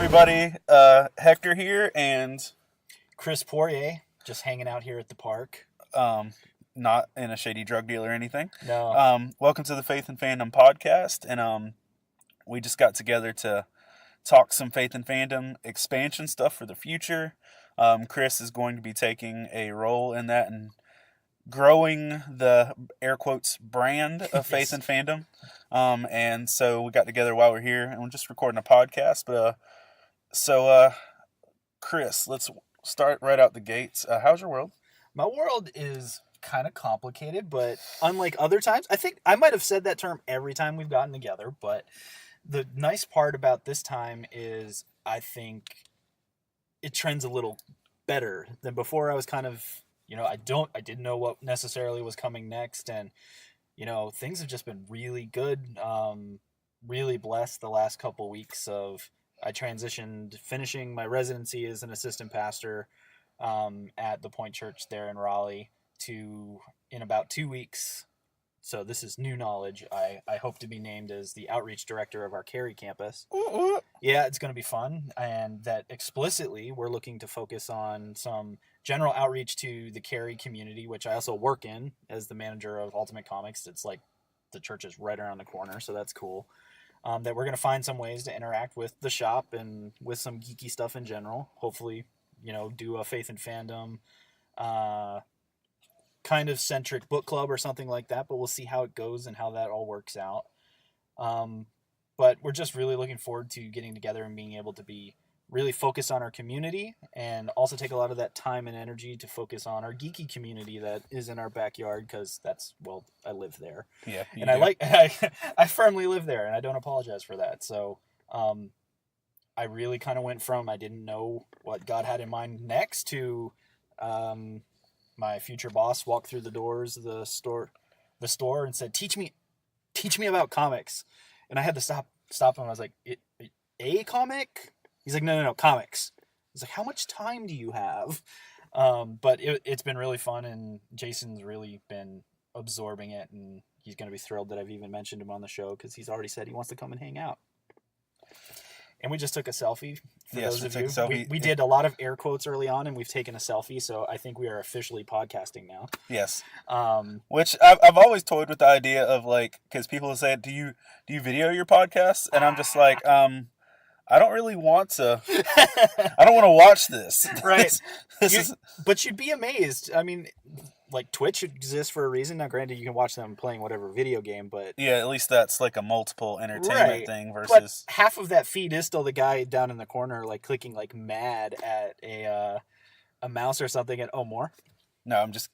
everybody? Hector here, and Chris Poirier, just hanging out here at the park. Not in a shady drug deal or anything. No. Welcome to the Faith and Fandom podcast, and we just got together to talk some Faith and Fandom expansion stuff for the future. Chris is going to be taking a role in that and growing the air quotes brand of Faith and Fandom. And so we got together while we're here, and we're just recording a podcast. So Chris, let's start right out the gates. How's your world? My world is kind of complicated, but unlike other times, I think I might have said that term every time we've gotten together, but the nice part about this time is I think it trends a little better than before. I was kind of, I didn't know what necessarily was coming next, and things have just been really good. Really blessed the last couple weeks of I transitioned, finishing my residency as an assistant pastor at the Point Church there in Raleigh to in about 2 weeks. So this is new knowledge. I hope to be named as the outreach director of our Cary campus. Yeah, it's going to be fun. And that explicitly we're looking to focus on some general outreach to the Cary community, which I also work in as the manager of Ultimate Comics. It's like the church is right around the corner, so that's cool. That we're going to find some ways to interact with the shop and with some geeky stuff in general. Hopefully, do a Faith and Fandom kind of centric book club or something like that, but we'll see how it goes and how that all works out. But we're just really looking forward to getting together and being able to be really focused on our community and also take a lot of that time and energy to focus on our geeky community that is in our backyard, because I live there. Yeah. And I firmly live there, and I don't apologize for that. So I really kind of went from I didn't know what God had in mind next to my future boss walked through the doors of the store and said, teach me about comics. And I had to stop him. I was like, a comic? He's like, no, comics. He's like, how much time do you have? But it's been really fun, and Jason's really been absorbing it, and he's going to be thrilled that I've even mentioned him on the show, because he's already said he wants to come and hang out. And we just took a selfie for those of you. We did a lot of air quotes early on, and we've taken a selfie, so I think we are officially podcasting now. Yes. Which I've always toyed with the idea of, like, because people have said, do you video your podcasts? And I'm just like, I don't really want to. I don't want to watch this. Right. But you'd be amazed. I mean, like, Twitch exists for a reason. Now, granted, you can watch them playing whatever video game, but yeah, at least that's like a multiple entertainment thing versus. But half of that feed is still the guy down in the corner, like clicking like mad at a mouse or something. And more. No, I'm just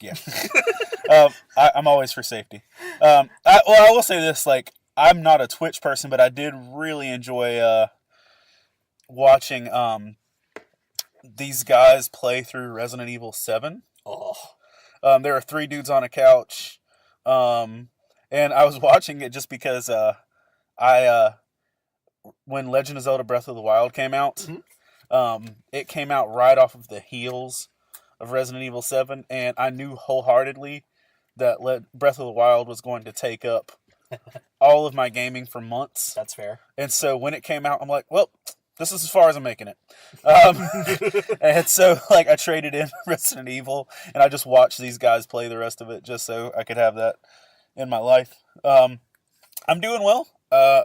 I'm always for safety. I will say this: like, I'm not a Twitch person, but I did really enjoy watching these guys play through Resident Evil 7. There were 3 dudes on a couch, and I was watching it just because when Legend of Zelda Breath of the Wild came out, it came out right off of the heels of Resident Evil 7, and I knew wholeheartedly that Breath of the Wild was going to take up all of my gaming for months. That's fair. And so when it came out, I'm like, well, this is as far as I'm making it. And so, like, I traded in Resident Evil, and I just watched these guys play the rest of it just so I could have that in my life. I'm doing well.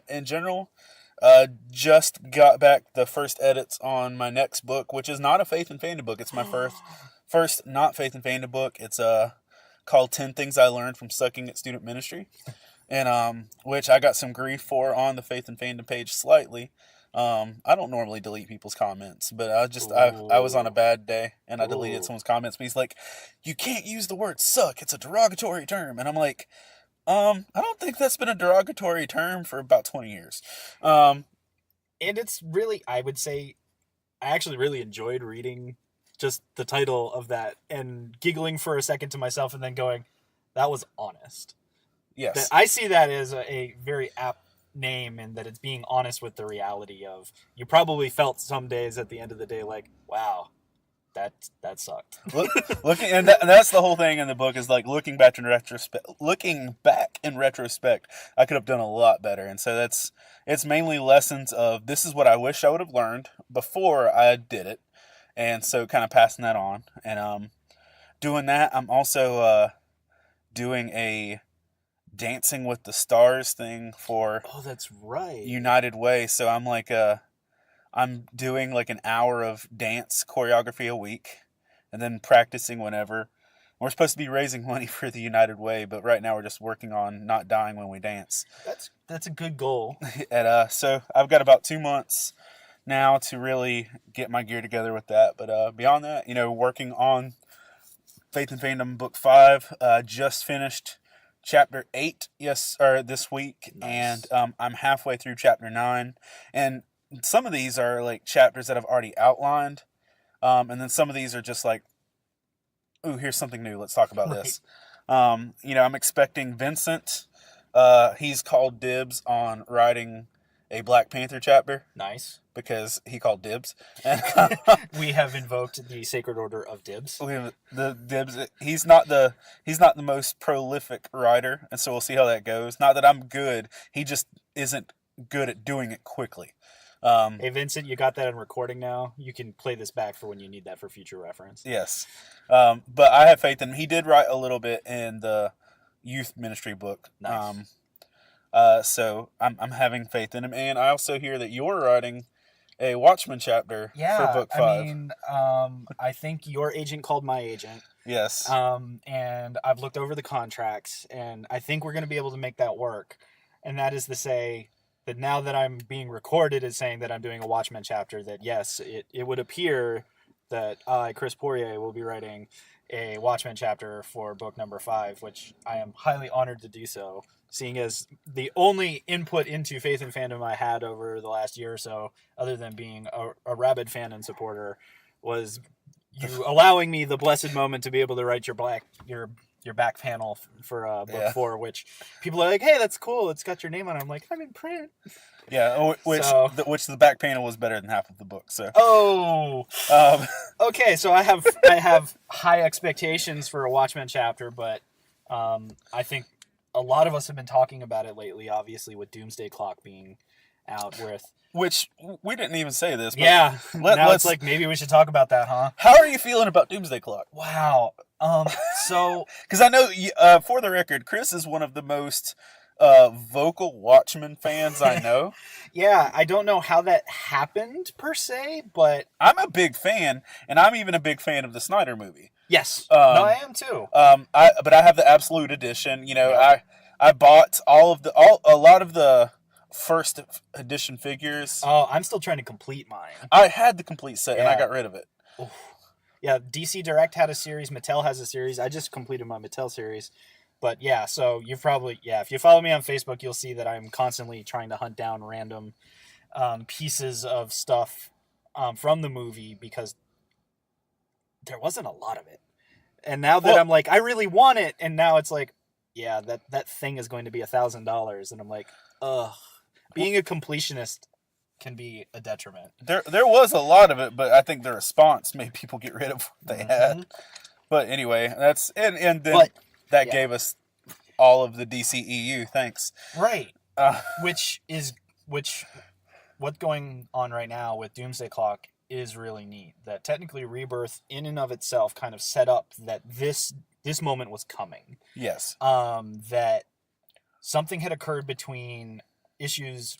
In general, just got back the first edits on my next book, which is not a Faith and Fandom book. It's my first not Faith and Fandom book. It's called 10 Things I Learned from Sucking at Student Ministry, and which I got some grief for on the Faith and Fandom page slightly. I don't normally delete people's comments, but I was on a bad day and I deleted someone's comments, but he's like, you can't use the word suck. It's a derogatory term. And I'm like, I don't think that's been a derogatory term for about 20 years. And it's really, I would say, I actually really enjoyed reading just the title of that and giggling for a second to myself and then going, that was honest. Yes. I see that as a very apt name, and that it's being honest with the reality of, you probably felt some days at the end of the day like, wow, that sucked. Looking, and that's the whole thing in the book is like looking back in retrospect. I could have done a lot better, and so it's mainly lessons of this is what I wish I would have learned before I did it, and so kind of passing that on, and doing that. I'm also doing a Dancing with the Stars thing for that's right, United Way. So I'm like I'm doing like an hour of dance choreography a week and then practicing whenever. We're supposed to be raising money for the United Way, but right now we're just working on not dying when we dance. That's a good goal. And so I've got about 2 months now to really get my gear together with that. But beyond that, working on Faith and Fandom Book 5, just finished Chapter 8 this week. Nice. And I'm halfway through Chapter 9. And some of these are like chapters that I've already outlined, and then some of these are just like, ooh, here's something new. Let's talk about this. I'm expecting Vincent. He's called dibs on writing a Black Panther chapter. Nice. Because he called dibs. We have invoked the sacred order of dibs. We have the dibs. He's not the most prolific writer, and so we'll see how that goes. Not that I'm good. He just isn't good at doing it quickly. Hey Vincent, you got that on recording now. You can play this back for when you need that for future reference. Yes. But I have faith in him. He did write a little bit in the youth ministry book. Nice. So I'm having faith in him. And I also hear that you're writing a Watchmen chapter for book 5. I mean, I think your agent called my agent. Yes. And I've looked over the contracts, and I think we're going to be able to make that work. And that is to say that now that I'm being recorded as saying that I'm doing a Watchmen chapter, that yes, it would appear that I, Chris Poirier, will be writing a Watchmen chapter for book number 5, which I am highly honored to do so, seeing as the only input into Faith and Fandom I had over the last year or so, other than being a rabid fandom supporter, was you allowing me the blessed moment to be able to write your back panel for book 4, which people are like, hey, that's cool, it's got your name on it. I'm like, I'm in print. Yeah, which the back panel was better than half of the book. So okay, so I have high expectations for a Watchmen chapter, but I think a lot of us have been talking about it lately, obviously with Doomsday Clock being out with. Which we didn't even say this. But yeah, now it's like maybe we should talk about that, huh? How are you feeling about Doomsday Clock? Wow. So because I know for the record, Chris is one of the most vocal Watchmen fans I know. Yeah, I don't know how that happened per se, but I'm a big fan, and I'm even a big fan of the Snyder movie. Yes, no, I am too. But I have the Absolute Edition. I bought a lot of the first edition figures. Oh, I'm still trying to complete mine. I had the complete set, and I got rid of it. Oof. Yeah, DC Direct had a series. Mattel has a series. I just completed my Mattel series. But yeah, so you've probably, if you follow me on Facebook, you'll see that I'm constantly trying to hunt down random pieces of stuff from the movie because there wasn't a lot of it. And now that I'm like, I really want it, and now it's like, yeah, that thing is going to be $1,000, and I'm like, ugh. Being a completionist can be a detriment. There was a lot of it, but I think the response made people get rid of what they had. But anyway, that's and then that gave us all of the DCEU. Thanks. Right. Which what's going on right now with Doomsday Clock is really neat. That technically Rebirth in and of itself kind of set up that this moment was coming. Yes. That something had occurred between issues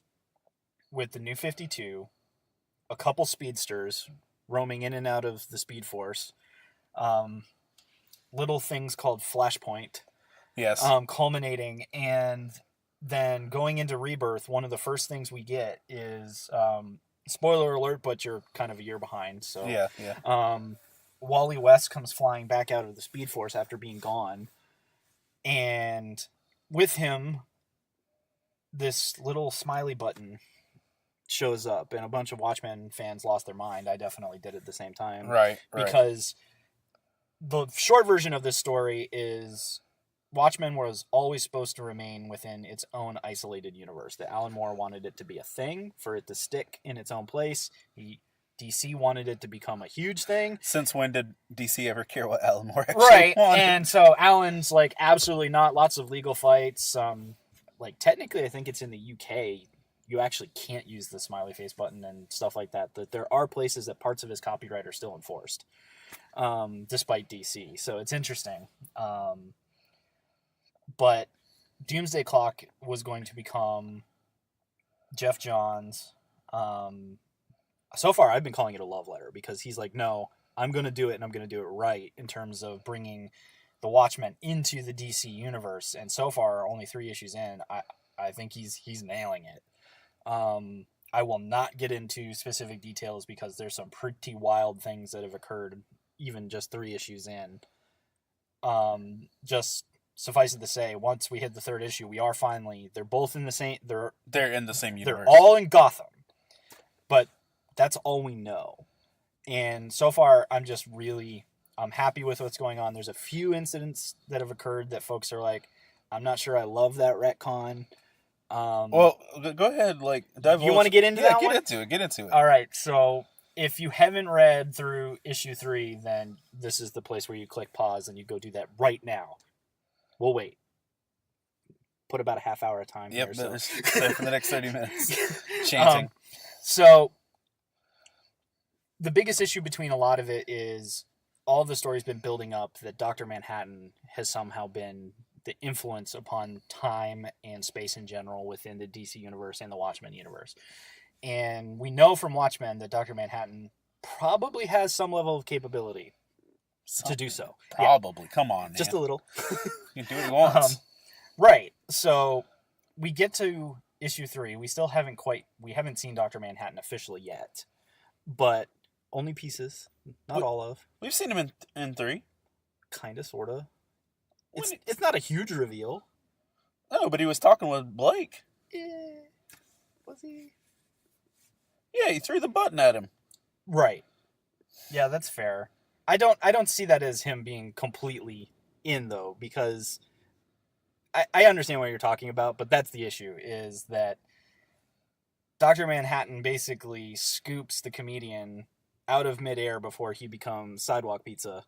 with the New 52, a couple speedsters roaming in and out of the Speed Force, little things called Flashpoint. Yes. Culminating, and then going into Rebirth, one of the first things we get is spoiler alert, but you're kind of a year behind. So yeah. Wally West comes flying back out of the Speed Force after being gone, and with him, this little smiley button shows up, and a bunch of Watchmen fans lost their mind. I definitely did at the same time. Right. Because the short version of this story is Watchmen was always supposed to remain within its own isolated universe. That Alan Moore wanted it to be a thing, for it to stick in its own place. He DC wanted it to become a huge thing. Since when did DC ever care what Alan Moore actually Right, wanted? and so Alan's like, absolutely not. Lots of legal fights. Like technically, I think it's in the UK. You actually can't use the smiley face button and stuff like that. That there are places that parts of his copyright are still enforced, despite DC. So it's interesting. But Doomsday Clock was going to become Jeff Johns. So far, I've been calling it a love letter because he's like, no, I'm going to do it, and I'm going to do it right in terms of bringing the Watchmen into the DC universe. And so far, only 3 issues in, I think he's nailing it. I will not get into specific details because there's some pretty wild things that have occurred even just 3 issues in. Just suffice it to say, once we hit the 3rd issue, we are finally, they're both in the same, they're in the same universe. They're all in Gotham. But that's all we know. And so far, I'm happy with what's going on. There's a few incidents that have occurred that folks are like, I'm not sure I love that retcon. Well, go ahead. Like, divulge. You want to get into that one? Get into it. All right. So if you haven't read through issue 3, then this is the place where you click pause and you go do that right now. We'll wait. Put about a half hour of time here. So for the next 30 minutes. Chanting. So the biggest issue between a lot of it is all of the story's been building up that Dr. Manhattan has somehow been the influence upon time and space in general within the DC universe and the Watchmen universe. And we know from Watchmen that Dr. Manhattan probably has some level of capability to do so. Probably. Yeah. Come on, man. Just a little. You can do what he wants. Right. So we get to issue 3. We haven't seen Dr. Manhattan officially yet, but only pieces, not all of. We've seen him in 3. Kinda, sorta. It's not a huge reveal. No, but he was talking with Blake. Was he? Yeah, he threw the button at him. Right. Yeah, that's fair. I don't see that as him being completely in, though, because I understand what you're talking about, but that's the issue, is that Dr. Manhattan basically scoops the comedian out of midair before he becomes sidewalk pizza,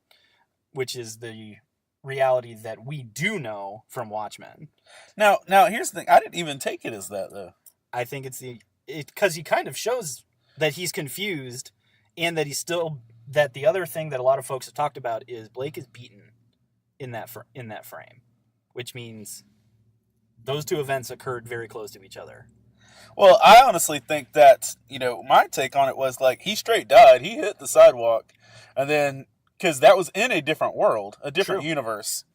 which is the reality that we do know from Watchmen. Now here's the thing. I didn't even take it as that, though. I think it's because he kind of shows that he's confused, and that that the other thing that a lot of folks have talked about is Blake is beaten in that frame, which means those 2 events occurred very close to each other. Well, I honestly think that, my take on it was like, he straight died. He hit the sidewalk. And then, because that was in a different world, a different universe.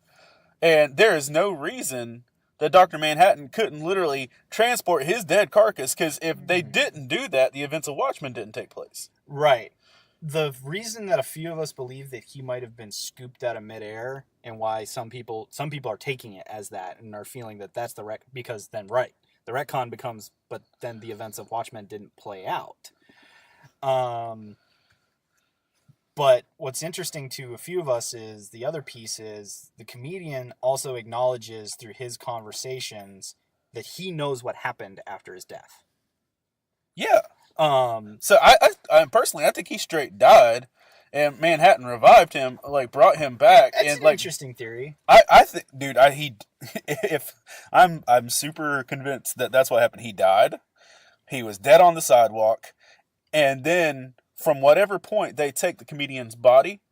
And there is no reason that Dr. Manhattan couldn't literally transport his dead carcass, because if they didn't do that, the events of Watchmen didn't take place. Right. The reason that a few of us believe that he might have been scooped out of midair, and why some people are taking it as that and are feeling that that's the because then, right, the retcon becomes, but then the events of Watchmen didn't play out. But what's interesting to a few of us is the other piece is the comedian also acknowledges through his conversations that he knows what happened after his death. Yeah. So I personally, I think he straight died, and Manhattan revived him, like brought him back. That's and an like interesting theory. I think, dude, I'm super convinced that that's what happened. He died. He was dead on the sidewalk, and then from whatever point they take the comedian's body.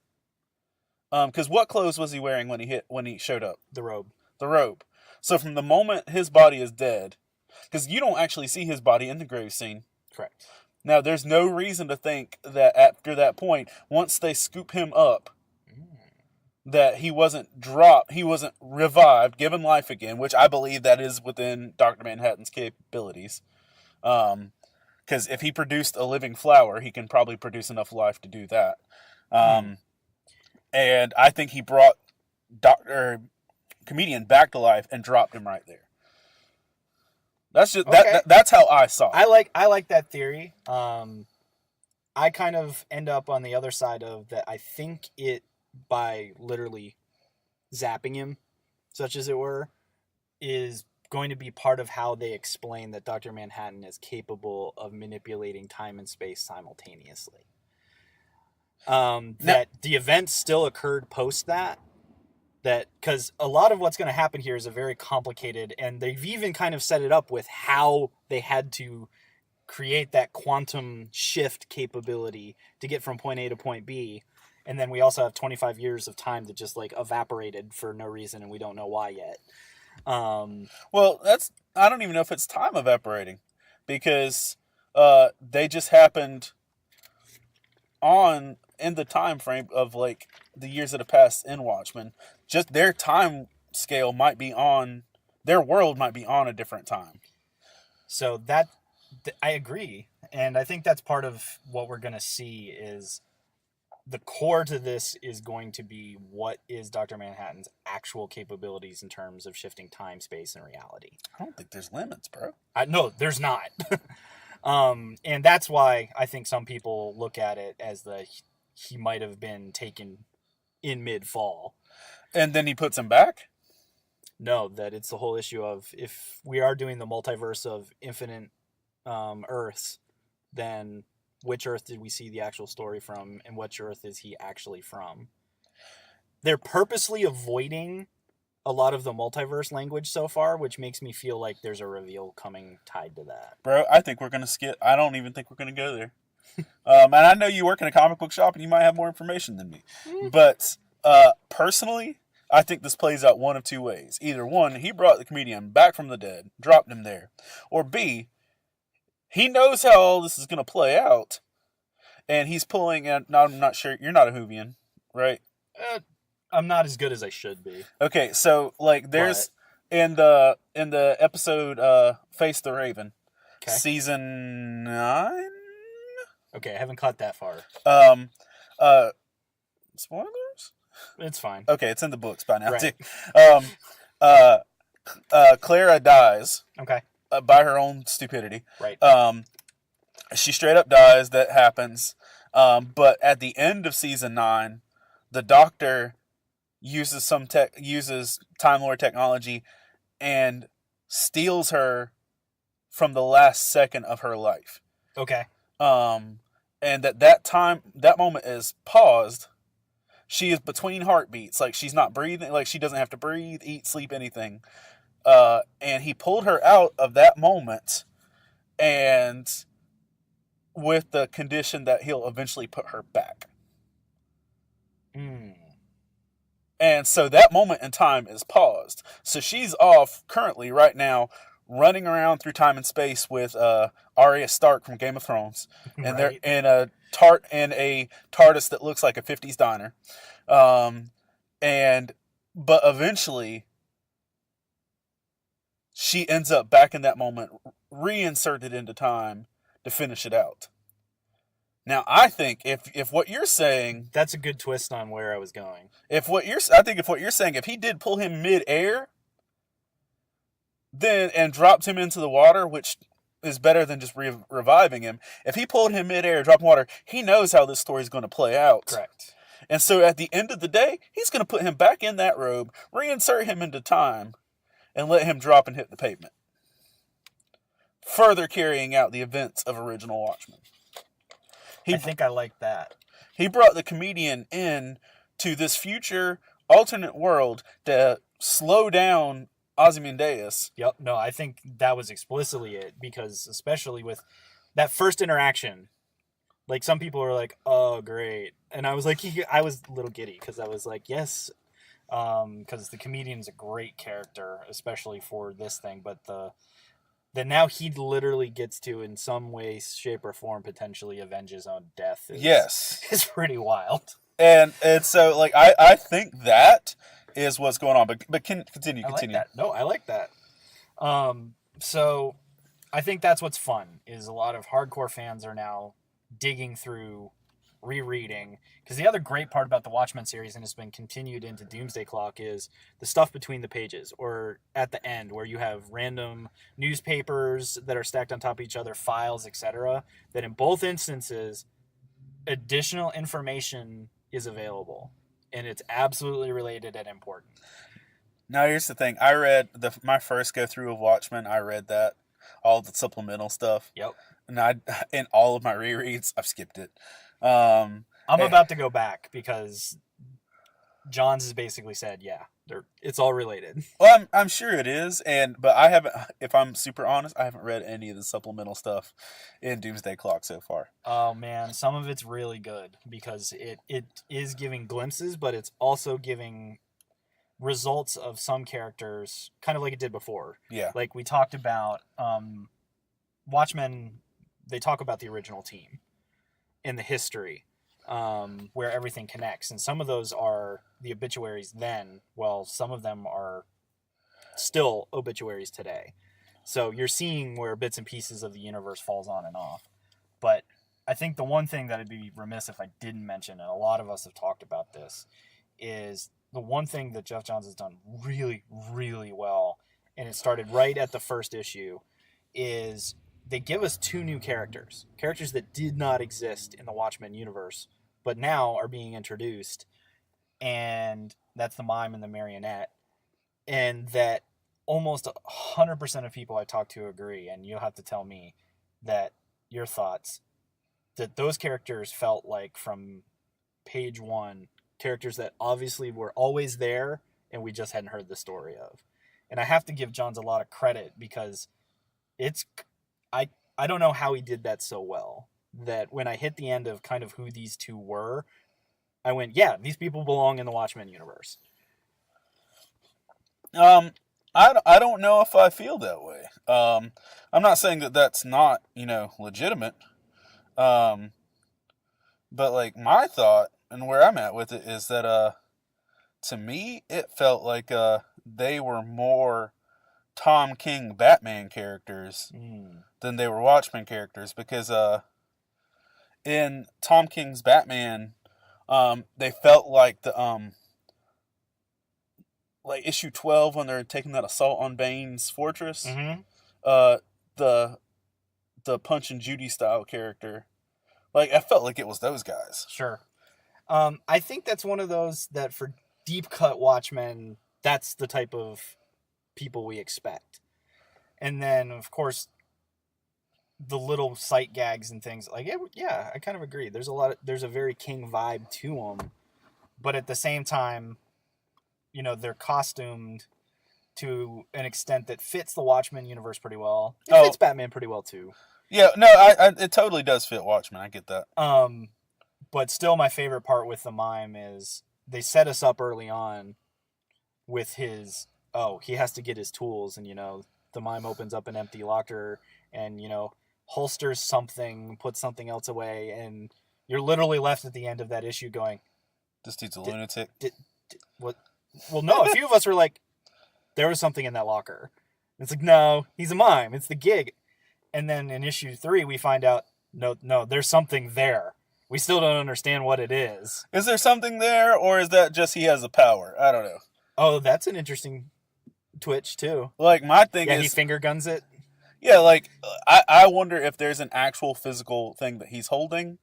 Because what clothes was he wearing when he showed up? The robe. The robe. So from the moment his body is dead, because you don't actually see his body in the grave scene. Correct. Now, there's no reason to think that after that point, once they scoop him up, that he wasn't dropped, he wasn't revived, given life again, which I believe that is within Dr. Manhattan's capabilities. Because if he produced a living flower, he can probably produce enough life to do that. And I think he brought comedian back to life and dropped him right there. That's just that's how I saw it. I like that theory. I kind of end up on the other side of that. I think it, by literally zapping him, such as it were, is going to be part of how they explain that Dr. Manhattan is capable of manipulating time and space simultaneously. That the events still occurred post that, because a lot of what's going to happen here is a very complicated, and they've even kind of set it up with how they had to create that quantum shift capability to get from point A to point B. And then we also have 25 years of time that just like evaporated for no reason, and we don't know why yet. Well, I don't even know if it's time evaporating, because they just happened in the time frame of like the years that have passed in Watchmen. Just their time scale might be on, their world might be on a different time. So that I agree, and I think that's part of what we're going to see is the core to this is going to be what is Dr. Manhattan's actual capabilities in terms of shifting time, space, and reality. I don't think there's limits, bro. No, there's not. And that's why I think some people look at it as he might have been taken in mid-fall. And then he puts him back? No, that it's the whole issue of if we are doing the multiverse of infinite Earths, then which Earth did we see the actual story from, and which Earth is he actually from? They're purposely avoiding a lot of the multiverse language so far, which makes me feel like there's a reveal coming tied to that. Bro, I think we're going to skip. I don't even think we're going to go there. And I know you work in a comic book shop and you might have more information than me. But personally, I think this plays out one of two ways. Either one, he brought the comedian back from the dead, dropped him there. Or B, he knows how all this is going to play out, and he's pulling, and I'm not sure, you're not a Whovian, right? I'm not as good as I should be. Okay, so, like, there's, in the episode, Face the Raven, season 9? Okay, I haven't caught that far. Spoilers? It's fine. Okay, it's in the books by now, right. too. Clara dies. Okay. By her own stupidity. Right. She straight up dies. That happens. But at the end of season 9, the Doctor uses uses Time Lord technology and steals her from the last second of her life. Okay. And that moment is paused. She is between heartbeats. Like, she's not breathing. Like, she doesn't have to breathe, eat, sleep, anything. And he pulled her out of that moment, and with the condition that he'll eventually put her back. And so that moment in time is paused. So she's off currently right now, running around through time and space with Arya Stark from Game of Thrones, and they're in a TARDIS that looks like a 50s diner. But eventually she ends up back in that moment, reinserted into time to finish it out. Now, I think if what you're saying, that's a good twist on where I was going. If what you're saying, if he did pull him mid-air, and dropped him into the water, which is better than just reviving him. If he pulled him mid-air, dropped him in water, he knows how this story is going to play out. Correct. And so at the end of the day, he's going to put him back in that robe, reinsert him into time, and let him drop and hit the pavement. Further carrying out the events of original Watchmen. I think I like that. He brought the comedian in to this future alternate world to slow down Ozymandias. Yep. No, I think that was explicitly it, because especially with that first interaction, like, some people were like, "Oh, great," and I was like, I was a little giddy because I was like, "Yes," because the comedian's a great character, especially for this thing. But then now he literally gets to, in some way, shape, or form, potentially avenge his own death. It's pretty wild. And so, like, I think that is what's going on. But continue. I like that. No, I like that. So I think that's what's fun, is a lot of hardcore fans are now digging through, rereading. Because the other great part about the Watchmen series, and it's been continued into Doomsday Clock, is the stuff between the pages, or at the end, where you have random newspapers that are stacked on top of each other, files, etc. That in both instances, additional information is available. And it's absolutely related and important. Now here's the thing. I read my first go through of Watchmen. I read that all the supplemental stuff, Yep. and in all of my rereads, I've skipped it. Um, I'm eh, about to go back because Johns has basically said, yeah, it's all related. well, I'm sure it is, but I haven't. If I'm super honest, I haven't read any of the supplemental stuff in Doomsday Clock so far. Oh man, some of it's really good because it is giving glimpses, but it's also giving results of some characters, kind of like it did before. Yeah, Like we talked about, Watchmen. They talk about the original team in the history, where everything connects, and some of those are the obituaries then. Well, some of them are still obituaries today. So you're seeing where bits and pieces of the universe falls on and off. But I think the one thing that I'd be remiss if I didn't mention, and a lot of us have talked about this, is the one thing that Jeff Johns has done really, really well, and it started right at the first issue, is they give us two new characters that did not exist in the Watchmen universe, but now are being introduced, and that's the mime and the marionette, and that almost 100% of people I talk to agree, and you'll have to tell me that your thoughts, that those characters felt like from page one, characters that obviously were always there and we just hadn't heard the story of. And I have to give Johns a lot of credit because it's I don't know how he did that so well, that when I hit the end of kind of who these two were, I went, yeah, these people belong in the Watchmen universe. I don't know if I feel that way. I'm not saying that that's not legitimate. But like my thought and where I'm at with it is that to me it felt like they were more Tom King Batman characters than they were Watchmen characters, because in Tom King's Batman, they felt like the like issue 12 when they're taking that assault on Bane's fortress. Mm-hmm. The Punch and Judy style character, like I felt like it was those guys. Sure. I think that's one of those that for deep cut Watchmen, that's the type of people we expect. And then, of course, the little sight gags and things like yeah, I kind of agree. There's a very King vibe to them, but at the same time, they're costumed to an extent that fits the Watchmen universe pretty well. It fits Batman pretty well too. Yeah, no, it totally does fit Watchmen. I get that. But still, my favorite part with the mime is they set us up early on with his he has to get his tools, and the mime opens up an empty locker and holsters something, puts something else away, and you're literally left at the end of that issue going, this dude's a lunatic. What? Well, no, a few of us were like, there was something in that locker. It's like, no, he's a mime. It's the gig. And then in issue 3, we find out, no, there's something there. We still don't understand what it is. Is there something there, or is that just he has a power? I don't know. Oh, that's an interesting twitch, too. Like, my thing is... he finger guns it? Yeah, like, I wonder if there's an actual physical thing that he's holding.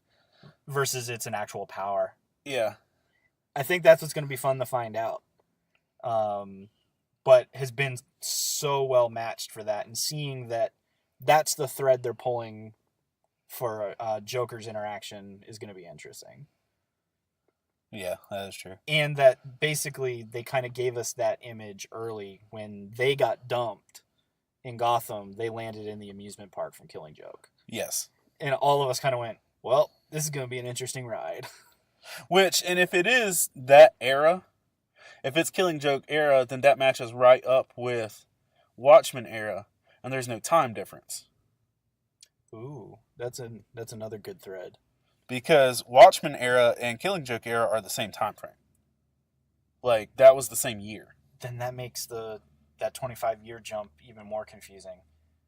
Versus it's an actual power. Yeah. I think that's what's going to be fun to find out. But has been so well matched for that, and seeing that that's the thread they're pulling for Joker's interaction is going to be interesting. Yeah, that is true. And that basically they kind of gave us that image early when they got dumped in Gotham. They landed in the amusement park from Killing Joke. Yes. And all of us kind of went, well, this is going to be an interesting ride. And if it is that era, if it's Killing Joke era, then that matches right up with Watchmen era, and there's no time difference. Ooh, that's another good thread. Because Watchmen era and Killing Joke era are the same time frame. Like, that was the same year. Then that makes that 25-year jump even more confusing.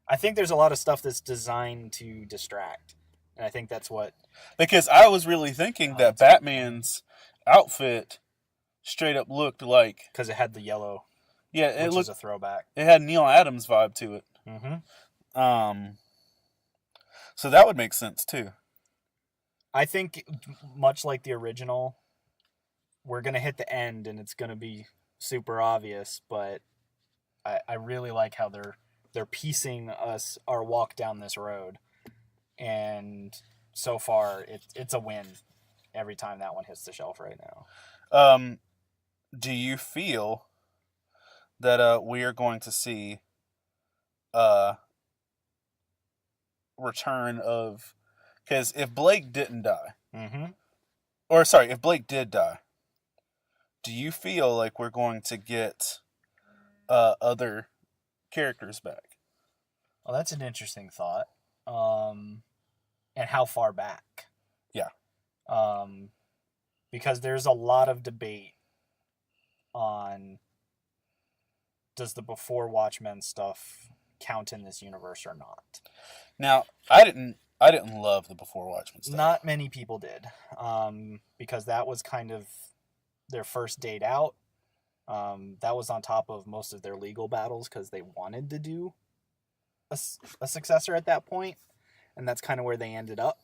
I think there's a lot of stuff that's designed to distract. And I think that's what... Because I was really thinking that Batman's outfit straight up looked like... Because it had the yellow. Yeah, it looked... a throwback. It had Neil Adams vibe to it. Mm-hmm. So that would make sense, too. I think, much like the original, we're going to hit the end, and it's going to be super obvious, but I really like how they're piecing our walk down this road, and so far it's a win every time that one hits the shelf right now. Do you feel that we are going to see a return of, because if Blake didn't die, or sorry, if Blake did die, do you feel like we're going to get other characters back? Well, that's an interesting thought. And how far back? Yeah. Because there's a lot of debate on, does the before Watchmen stuff count in this universe or not? Now, I didn't love the before Watchmen stuff. Not many people did, because that was kind of their first date out. That was on top of most of their legal battles because they wanted to do a successor at that point, and that's kind of where they ended up.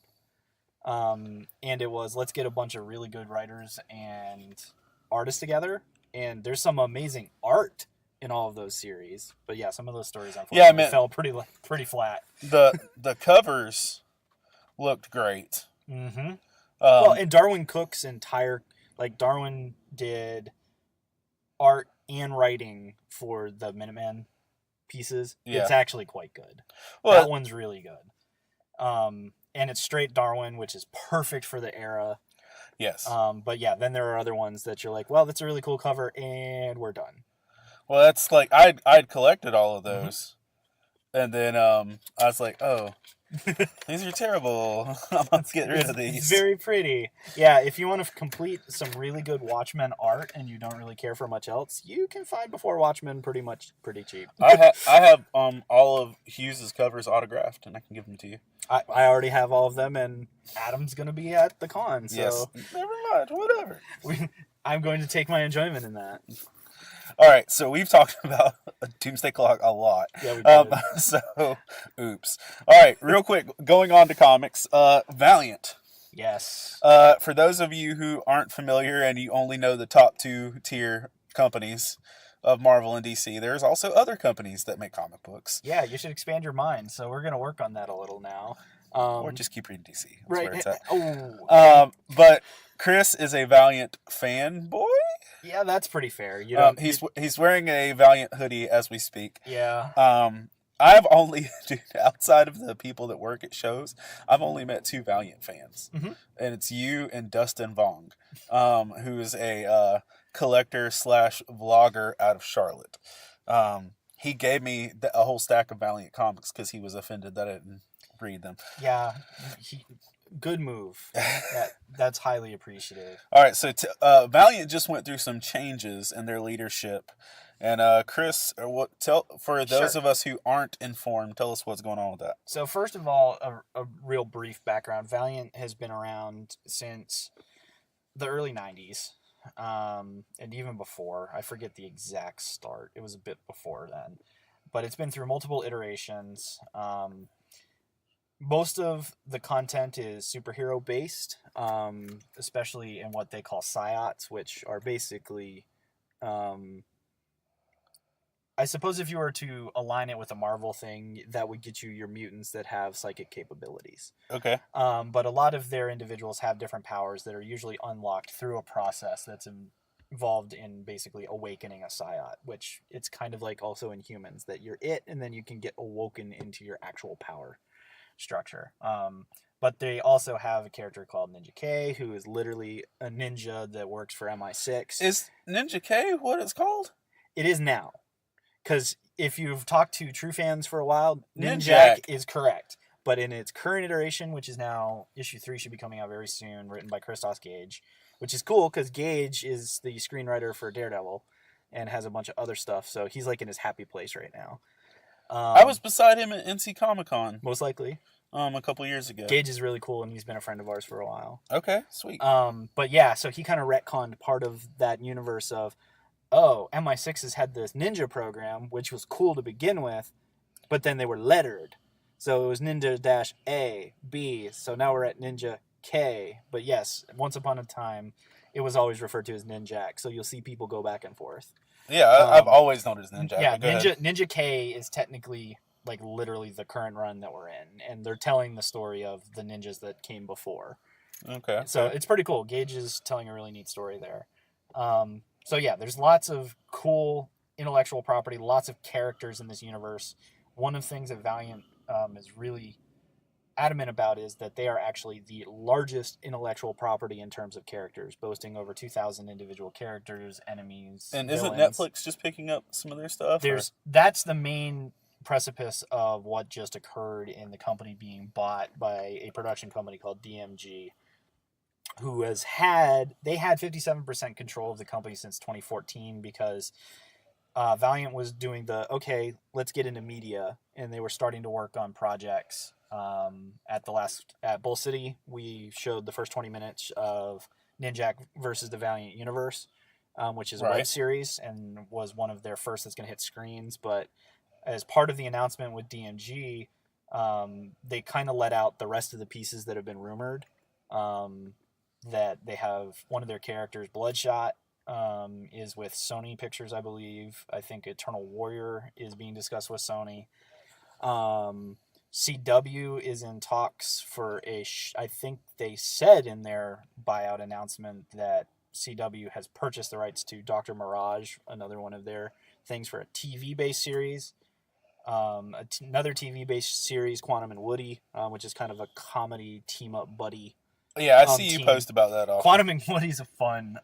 And it was, let's get a bunch of really good writers and artists together, and there's some amazing art in all of those series. But yeah, some of those stories unfortunately fell pretty flat. The covers looked great. Mm-hmm. Well, and Darwin Cook's entire, like, Darwin did art and writing for the Minuteman pieces. Yeah. It's actually quite good. Well, that one's really good. And it's straight Darwin, which is perfect for the era. Yes. But yeah, then there are other ones that you're like, well, that's a really cool cover, and we're done. Well, that's like, I'd collected all of those. And then I was like, oh, these are terrible. Let's get rid of these. It's very pretty. Yeah, if you want to complete some really good Watchmen art and you don't really care for much else, you can find Before Watchmen pretty cheap. I have all of Hughes's covers autographed, and I can give them to you. I already have all of them, and Adam's going to be at the con, so... Yes. Never mind, whatever. I'm going to take my enjoyment in that. All right, so we've talked about Doomsday Clock a lot. Yeah, we did. So, oops. All right, real quick, going on to comics. Valiant. Yes. For those of you who aren't familiar and you only know the top 2-tier companies of Marvel and DC, there's also other companies that make comic books. Yeah, you should expand your mind, so we're going to work on that a little now. Or just keep reading DC. That's right. where it's at. Oh. But Chris is a Valiant fanboy? Yeah, that's pretty fair. He's wearing a Valiant hoodie as we speak. Yeah. I've only, dude, outside of the people that work at shows, I've only met 2 Valiant fans. Mm-hmm. And it's you and Dustin Vong, who's a collector / vlogger out of Charlotte. He gave me a whole stack of Valiant comics because he was offended that I didn't read them. Yeah. Good move. That's highly appreciative. All right, so Valiant just went through some changes in their leadership, and Chris, for those of us who aren't informed, tell us what's going on with that. So first of all, a real brief background. Valiant has been around since the early 90s, and even before. I forget the exact start. It was a bit before then, but it's been through multiple iterations. Most of the content is superhero based, especially in what they call psyots, which are basically, I suppose if you were to align it with a Marvel thing, that would get you your mutants that have psychic capabilities. Okay. But a lot of their individuals have different powers that are usually unlocked through a process that's involved in basically awakening a psyot, which it's kind of like also in humans, that you're it, and then you can get awoken into your actual power structure. But they also have a character called Ninja K, who is literally a ninja that works for MI6. Is Ninja K what it's called? It is now. Because if you've talked to true fans for a while, Ninjak is correct. But in its current iteration, which is now issue 3, should be coming out very soon, written by Christos Gage, which is cool because Gage is the screenwriter for Daredevil and has a bunch of other stuff. So he's like in his happy place right now. I was beside him at NC Comicon. Most likely. A couple years ago. Gage is really cool, and he's been a friend of ours for a while. Okay, sweet. But yeah, so he kind of retconned part of that universe of, MI6 has had this ninja program, which was cool to begin with, but then they were lettered. So it was Ninja-A, B, so now we're at Ninja K. But yes, once upon a time, it was always referred to as Ninjak, so you'll see people go back and forth. Yeah, I've always known it as Ninja. Yeah, But go ahead. Ninja K is technically like literally the current run that we're in, and they're telling the story of the ninjas that came before. Okay. So it's pretty cool. Gage is telling a really neat story there. So yeah, there's lots of cool intellectual property, lots of characters in this universe. One of the things that Valiant is really adamant about is that they are actually the largest intellectual property in terms of characters, boasting over 2,000 individual characters, enemies, And villains. isn't Netflix just picking up some of their stuff? That's the main precipice of what just occurred in the company being bought by a production company called DMG, who had 57% control of the company since 2014 because Valiant was doing let's get into media, and they were starting to work on projects. At Bull City, we showed the first 20 minutes of Ninjak versus the Valiant Universe, which is a web series and was one of their first that's going to hit screens. But as part of the announcement with DMG, they kind of let out the rest of the pieces that have been rumored. That they have one of their characters, Bloodshot, is with Sony Pictures, I believe. I think Eternal Warrior is being discussed with Sony. CW is in talks for I think they said in their buyout announcement that CW has purchased the rights to Dr. Mirage, another one of their things, for a TV-based series. Another TV-based series, Quantum and Woody, which is kind of a comedy team-up buddy. Yeah, I see you post about that often. Quantum and Woody's a fun...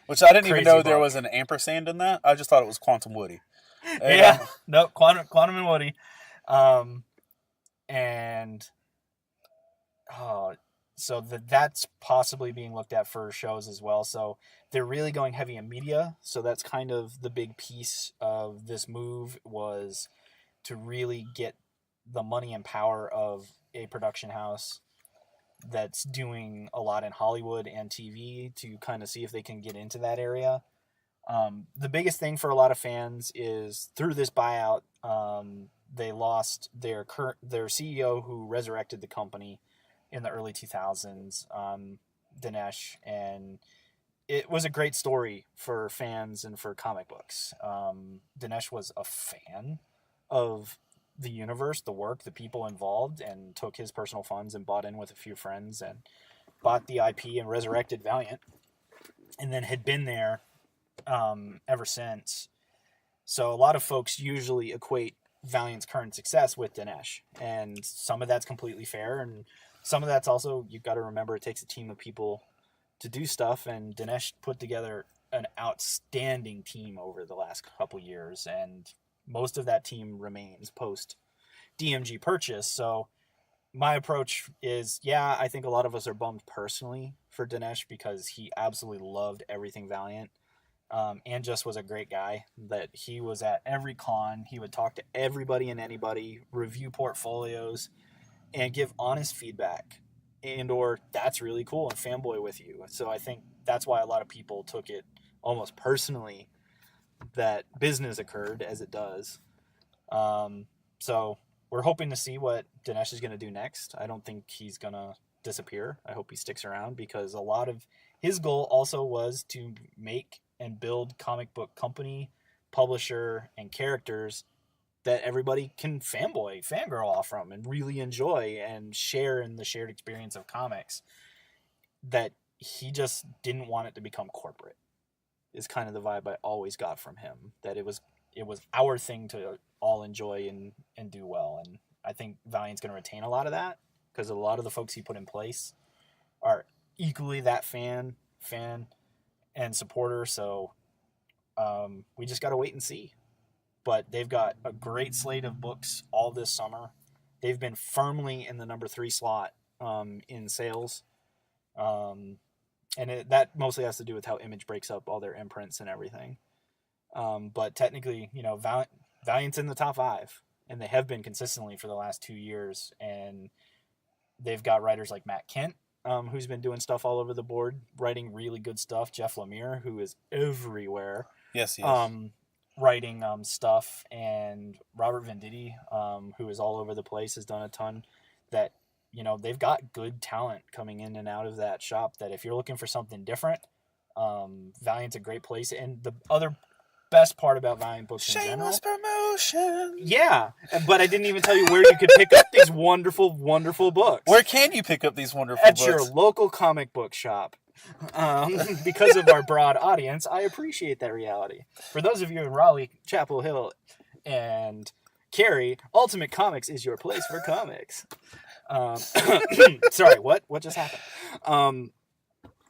which I didn't even know there book. was an ampersand in that. I just thought it was Quantum Woody. Yeah, no, Quantum and Woody. So that's possibly being looked at for shows as well. So they're really going heavy in media. So that's kind of the big piece of this move, was to really get the money and power of a production house that's doing a lot in Hollywood and TV to kind of see if they can get into that area. The biggest thing for a lot of fans is through this buyout, they lost their CEO who resurrected the company in the early 2000s, Dinesh, and it was a great story for fans and for comic books. Dinesh was a fan of the universe, the work, the people involved, and took his personal funds and bought in with a few friends and bought the IP and resurrected Valiant, and then had been there ever since. So a lot of folks usually equate Valiant's current success with Dinesh, and some of that's completely fair, and some of that's also, you've got to remember, it takes a team of people to do stuff, and Dinesh put together an outstanding team over the last couple years, and most of that team remains post DMG purchase. So my approach is, I think a lot of us are bummed personally for Dinesh because he absolutely loved everything Valiant, and just was a great guy, that he was at every con. He would talk to everybody and anybody, review portfolios, and give honest feedback, or that's really cool, and fanboy with you. So I think that's why a lot of people took it almost personally that business occurred as it does. So we're hoping to see what Dinesh is going to do next. I don't think he's going to disappear. I hope he sticks around, because a lot of his goal also was to make and build comic book company, publisher, and characters that everybody can fangirl off from and really enjoy and share in the shared experience of comics. That he just didn't want it to become corporate, is kind of the vibe I always got from him. That it was our thing to all enjoy and do well. And I think Valiant's going to retain a lot of that, because a lot of the folks he put in place are equally that fan and supporter. So we just got to wait and see. But they've got a great slate of books all this summer. They've been firmly in the number 3 slot in sales. And that mostly has to do with how Image breaks up all their imprints and everything. But technically, Valiant's in the top 5, and they have been consistently for the last 2 years. And they've got writers like Matt Kent, who's been doing stuff all over the board, writing really good stuff. Jeff Lemire, who is everywhere. Yes, he is. Writing stuff, and Robert Venditti, who is all over the place, has done a ton. That, they've got good talent coming in and out of that shop, that if you're looking for something different, Valiant's a great place. And the other best part about Valiant books in general. Shameless promotion. Yeah, but I didn't even tell you where you could pick up these wonderful, wonderful books. Where can you pick up these wonderful books? At books? your local comic book shop. Because of our broad audience, I appreciate that reality. For those of you in Raleigh, Chapel Hill, and Cary, Ultimate Comics is your place for comics. Sorry, what just happened?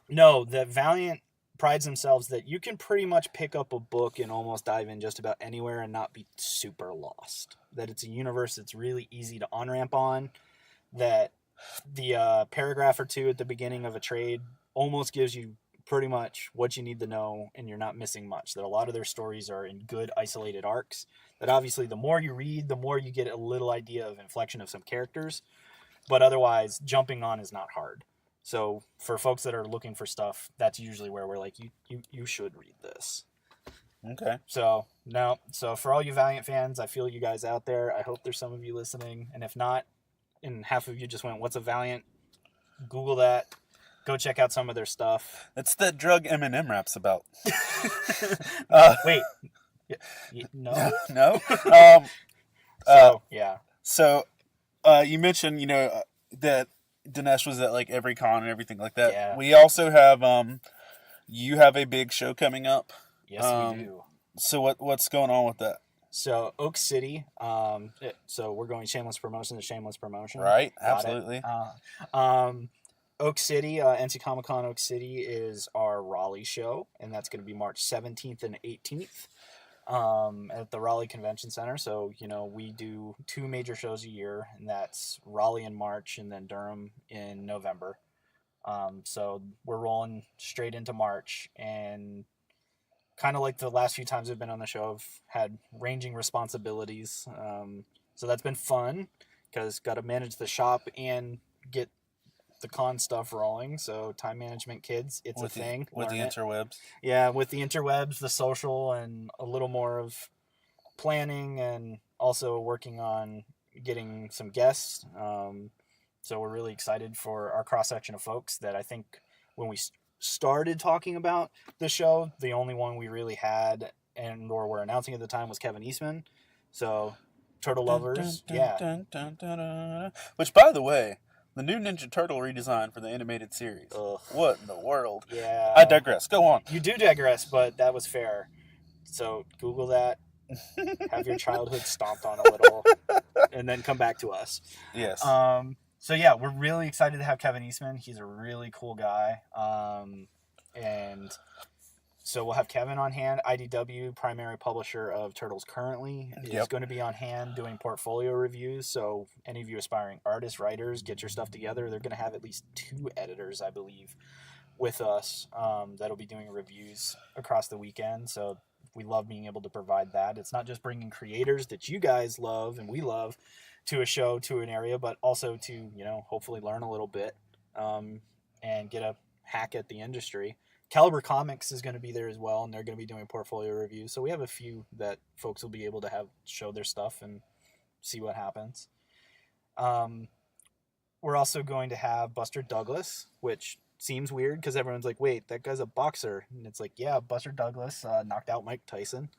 No, the Valiant prides themselves that you can pretty much pick up a book and almost dive in just about anywhere and not be super lost. That it's a universe that's really easy to on-ramp on. That the paragraph or two at the beginning of a trade almost gives you pretty much what you need to know, and you're not missing much. That a lot of their stories are in good isolated arcs. That obviously the more you read, the more you get a little idea of inflection of some characters. But otherwise, jumping on is not hard. So for folks that are looking for stuff, that's usually where we're like, you should read this. Okay. So for all you Valiant fans, I feel you guys out there. I hope there's some of you listening. And if not, and half of you just went, what's a Valiant? Google that. Go check out some of their stuff. It's that drug Eminem raps about. Wait. No? No? Yeah. So, you mentioned, that Dinesh was at, like, every con and everything like that. Yeah. We also have, you have a big show coming up. Yes, we do. So what's going on with that? So, Oak City, so we're going shameless promotion to shameless promotion. Right, Got absolutely. Oak City, NC Comicon Oak City is our Raleigh show, and that's going to be March 17th and 18th at the Raleigh Convention Center. So, we do 2 major shows a year, and that's Raleigh in March and then Durham in November. So we're rolling straight into March, and kind of like the last few times I've been on the show, I've had ranging responsibilities. So that's been fun, because got to manage the shop and get the con stuff rolling. So time management, kids, it's a thing. With the interwebs. Yeah, with the interwebs, the social, and a little more of planning, and also working on getting some guests. So we're really excited for our cross-section of folks that I think when we started talking about the show, the only one we really had or were announcing at the time was Kevin Eastman. So Turtle Lovers, Which, by the way, the new Ninja Turtle redesign for the animated series. Ugh. What in the world? Yeah. I digress. Go on. You do digress, but that was fair. So Google that. Have your childhood stomped on a little, and then come back to us. Yes. So yeah, we're really excited to have Kevin Eastman. He's a really cool guy. And so we'll have Kevin on hand. IDW, primary publisher of Turtles currently, is going to be on hand doing portfolio reviews. So any of you aspiring artists, writers, get your stuff together. They're going to have at least 2 editors, I believe, with us that'll be doing reviews across the weekend. So we love being able to provide that. It's not just bringing creators that you guys love and we love to a show, to an area, but also to, hopefully learn a little bit and get a hack at the industry. Caliber Comics is going to be there as well, and they're going to be doing portfolio reviews. So we have a few that folks will be able to have show their stuff and see what happens. We're also going to have Buster Douglas, which seems weird because everyone's like, wait, that guy's a boxer. And it's like, yeah, Buster Douglas knocked out Mike Tyson.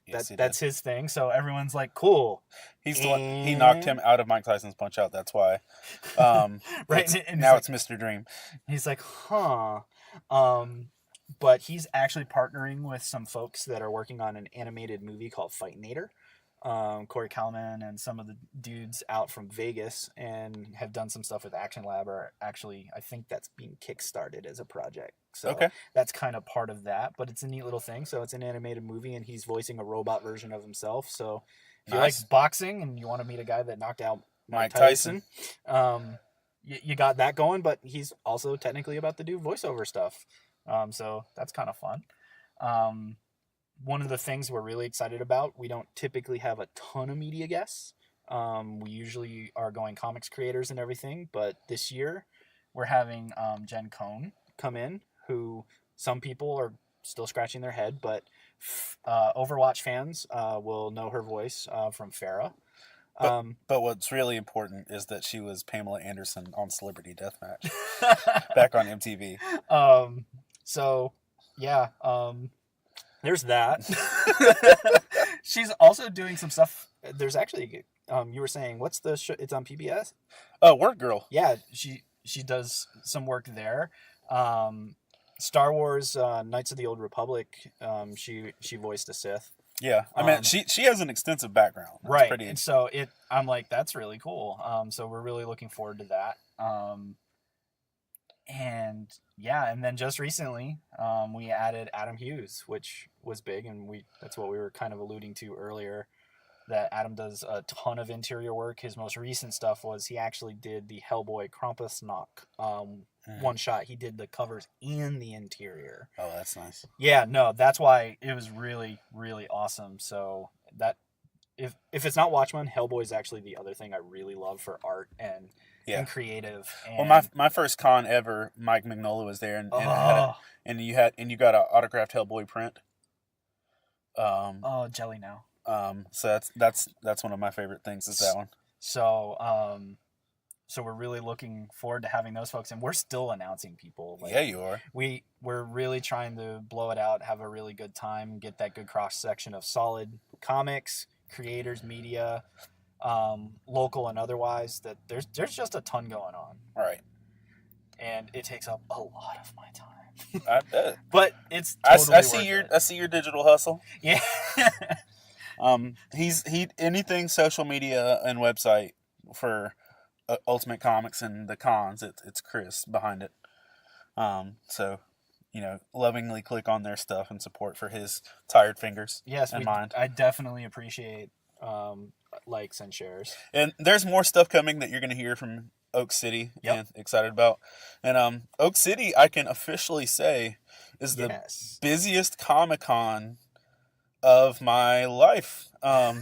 Yes, that's his thing. So everyone's like, cool. He's the one, he knocked him out of Mike Tyson's Punch Out. That's why. Right. And now it's Mr. Dream. He's like, huh. But he's actually partnering with some folks that are working on an animated movie called Fightinator. Corey Kalman and some of the dudes out from Vegas and have done some stuff with Action Lab, or actually, I think that's being kickstarted as a project. So that's kind of part of that, but it's a neat little thing. So it's an animated movie, and he's voicing a robot version of himself. So if you like boxing and you want to meet a guy that knocked out Mike Tyson, you got that going, but he's also technically about to do voiceover stuff. So that's kind of fun. One of the things we're really excited about, we don't typically have a ton of media guests. We usually are going comics creators and everything, but this year we're having Jen Cohn come in, who some people are still scratching their head, but Overwatch fans will know her voice from Farrah. But what's really important is that she was Pamela Anderson on Celebrity Deathmatch back on MTV. There's that. She's also doing some stuff. There's actually, you were saying, what's the show? It's on PBS? Oh, Work Girl. Yeah, she does some work there. Star Wars, Knights of the Old Republic, she voiced a Sith. Yeah, I mean, she has an extensive background. That's right, pretty... and so I'm like, that's really cool. So we're really looking forward to that. And yeah, and then just recently, we added Adam Hughes, which was big, and that's what we were kind of alluding to earlier, that Adam does a ton of interior work. His most recent stuff was he actually did the Hellboy Krampusnacht one shot. He did the covers and the interior. Oh, that's nice. Yeah, no, that's why it was really, really awesome. So that if it's not Watchmen, Hellboy is actually the other thing I really love for art and creative. And, well, my first con ever, Mike Mignola was there, and you got an autographed Hellboy print. Jelly now. So that's one of my favorite things is that one. So we're really looking forward to having those folks, and we're still announcing people. Yeah, you are. We're really trying to blow it out, have a really good time, get that good cross section of solid comics, creators, media, local and otherwise. That there's just a ton going on. All right. And it takes up a lot of my time. I bet. But it's totally I see your digital hustle. Yeah. He anything social media and website for Ultimate Comics and the cons, it's Chris behind it. So, lovingly click on their stuff and support for his tired fingers. Yes, and mind. I definitely appreciate likes and shares. And there's more stuff coming that you're going to hear from Oak City. Yep. And excited about. And Oak City, I can officially say, is the busiest Comicon of my life. I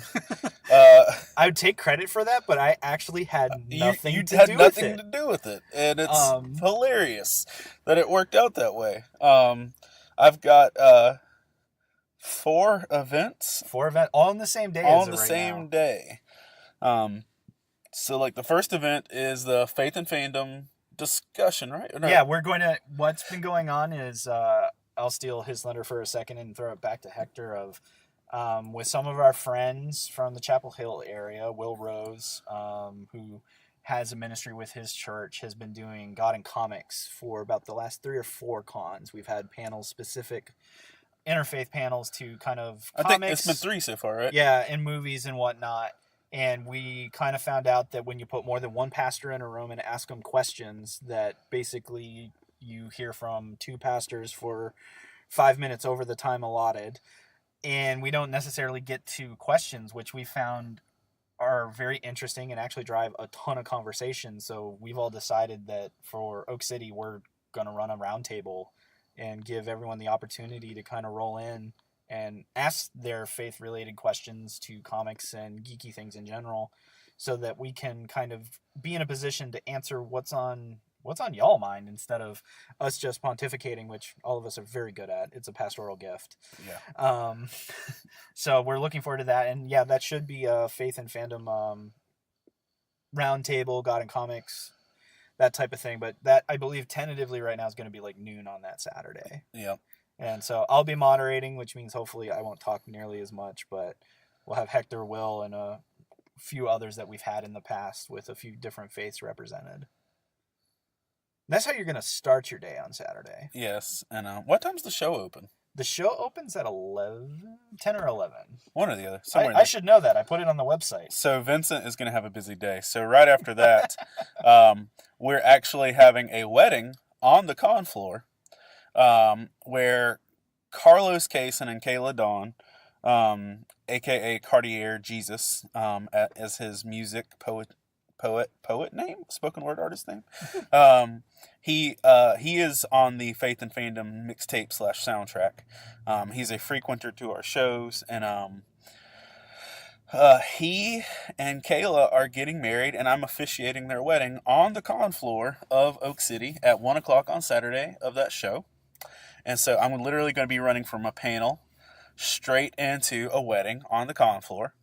would take credit for that, but I actually had nothing to do with it. And it's hilarious that it worked out that way. I've got 4 events. 4 events all on the same day. All on the same day. So like the first event is the Faith and Fandom discussion, right? No. Yeah, what's been going on is I'll steal his thunder for a second and throw it back to Hector of with some of our friends from the Chapel Hill area. Will Rose, who has a ministry with his church, has been doing God and Comics for about the last 3 or 4 cons. We've had panels, specific interfaith panels to kind of comics. I think it's been 3 so far, right? Yeah, and movies and whatnot. And we kind of found out that when you put more than one pastor in a room and ask them questions, that basically you hear from 2 pastors for 5 minutes over the time allotted. And we don't necessarily get to questions, which we found are very interesting and actually drive a ton of conversation. So we've all decided that for Oak City, we're going to run a roundtable and give everyone the opportunity to kind of roll in and ask their faith-related questions to comics and geeky things in general, so that we can kind of be in a position to answer what's on y'all mind instead of us just pontificating, which all of us are very good at. It's a pastoral gift. Yeah. So we're looking forward to that, and yeah, that should be a Faith and Fandom roundtable, God and Comics, that type of thing. But that, I believe, tentatively right now is going to be like noon on that Saturday. Yeah. And so I'll be moderating, which means hopefully I won't talk nearly as much, but we'll have Hector, Will, and a few others that we've had in the past with a few different faiths represented. That's how you're going to start your day on Saturday. Yes. And what time's the show open? The show opens at 10 or 11. One or the other. I should know that. I put it on the website. So Vincent is going to have a busy day. So right after that, we're actually having a wedding on the con floor, where Carlos Cason and Kayla Dawn, a.k.a. Cartier Jesus, as his music poet name, spoken word artist name. He is on the Faith and Fandom mixtape / soundtrack. He's a frequenter to our shows, and he and Kayla are getting married, and I'm officiating their wedding on the con floor of Oak City at 1:00 on Saturday of that show. And so I'm literally going to be running from a panel straight into a wedding on the con floor.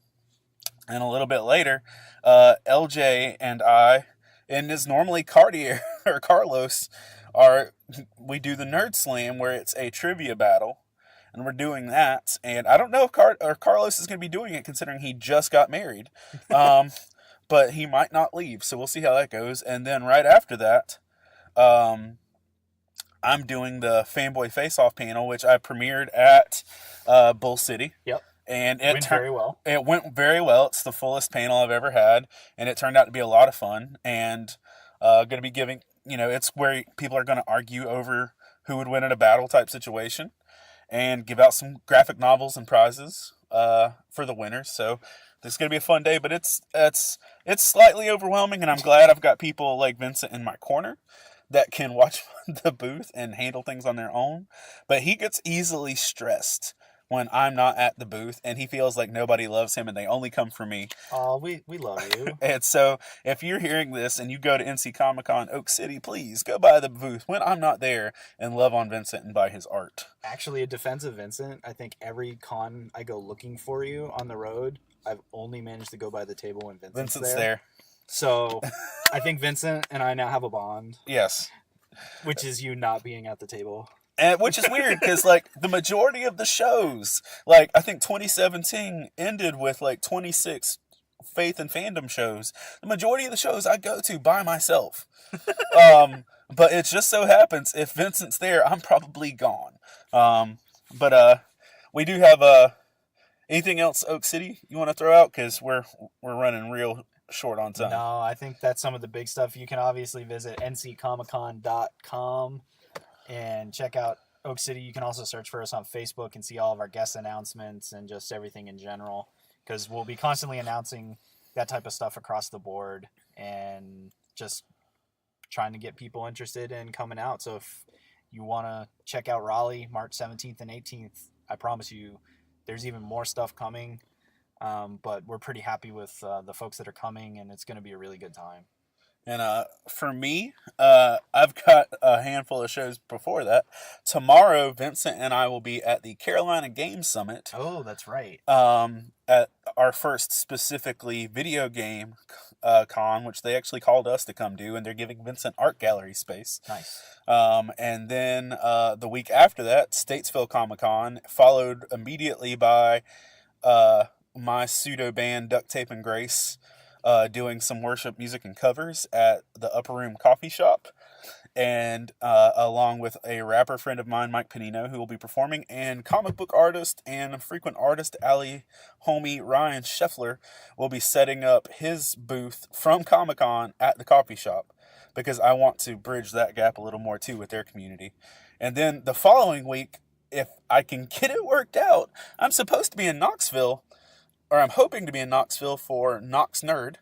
And a little bit later, LJ and I, and is normally Cartier or Carlos, we do the Nerd Slam, where it's a trivia battle. and we're doing that. And I don't know if Carlos is going to be doing it, considering he just got married. But he might not leave, so we'll see how that goes. And then right after that, I'm doing the Fanboy Face-Off panel, which I premiered at Bull City. Yep. And it went very well. It went very well. It's the fullest panel I've ever had, and it turned out to be a lot of fun. And going to be giving, it's where people are going to argue over who would win in a battle type situation, and give out some graphic novels and prizes for the winners. So this is going to be a fun day, but it's slightly overwhelming, and I'm glad I've got people like Vincent in my corner that can watch the booth and handle things on their own. But he gets easily stressed when I'm not at the booth, and he feels like nobody loves him and they only come for me. Oh, we love you. And so if you're hearing this and you go to NC Comicon Oak City, please go by the booth when I'm not there and love on Vincent and buy his art. Actually, a defense of Vincent, I think every con I go looking for you on the road, I've only managed to go by the table when Vincent's there. So I think Vincent and I now have a bond. Yes. Which is you not being at the table. And which is weird, because the majority of the shows, I think 2017 ended with 26 Faith and Fandom shows. The majority of the shows I go to by myself. But it just so happens if Vincent's there, I'm probably gone. But we do have anything else, Oak City, you want to throw out? Because we're running real short on time. No, I think that's some of the big stuff. You can obviously visit ncomicon.com and check out Oak City. You can also search for us on Facebook and see all of our guest announcements and just everything in general, because we'll be constantly announcing that type of stuff across the board and just trying to get people interested in coming out. So if you want to check out Raleigh March 17th and 18th, I promise you there's even more stuff coming. But we're pretty happy with the folks that are coming, and it's going to be a really good time. And for me, I've got a handful of shows before that. Tomorrow, Vincent and I will be at the Carolina Game Summit. Oh, that's right. At our first specifically video game con, which they actually called us to come do, and they're giving Vincent art gallery space. Nice. And then the week after that, Statesville Comic-Con, followed immediately by my pseudo band Duct Tape and Grace, doing some worship music and covers at the Upper Room Coffee Shop, and along with a rapper friend of mine, Mike Panino, who will be performing, and comic book artist and frequent artist alley homie Ryan Scheffler will be setting up his booth from Comic-Con at the coffee shop, because I want to bridge that gap a little more too with their community. And then the following week, if I can get it worked out, I'm supposed to be in Knoxville, or I'm hoping to be in Knoxville for Knox Nerd,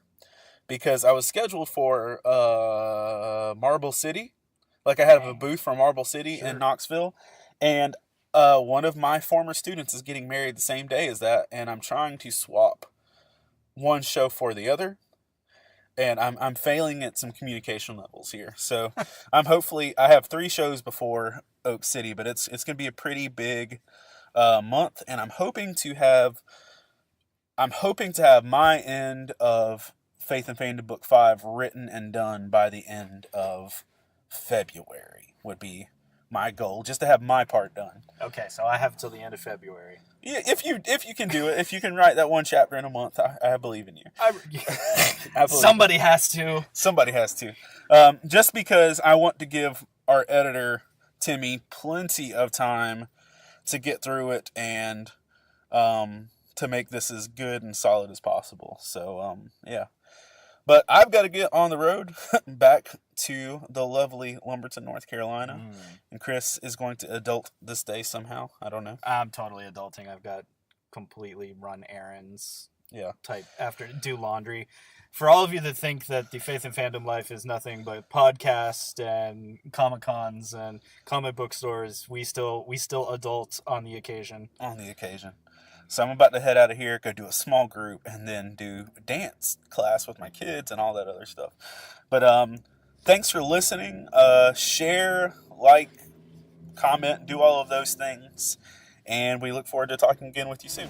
because I was scheduled for Marble City. I had a booth for Marble City in Knoxville, and one of my former students is getting married the same day as that, and I'm trying to swap one show for the other, and I'm failing at some communication levels here. So I have 3 shows before Oak City, but it's going to be a pretty big month, and I'm hoping to have my end of Faith and Fandom Book 5 written and done by the end of February would be my goal, just to have my part done. Okay, so I have till the end of February. Yeah, if you can do it, if you can write that one chapter in a month, I believe in you. Somebody has to. Somebody has to. Just because I want to give our editor, Timmy, plenty of time to get through it and to make this as good and solid as possible. So, yeah. But I've got to get on the road back to the lovely Lumberton, North Carolina. And Chris is going to adult this day somehow. I don't know. I'm totally adulting. I've got completely run errands. Yeah. Do laundry. For all of you that think that the Faith and Fandom life is nothing but podcasts and Comic-Cons and comic book stores, we still adult on the occasion. On the occasion. So I'm about to head out of here, go do a small group, and then do dance class with my kids and all that other stuff. But thanks for listening. Share, like, comment, do all of those things. And we look forward to talking again with you soon.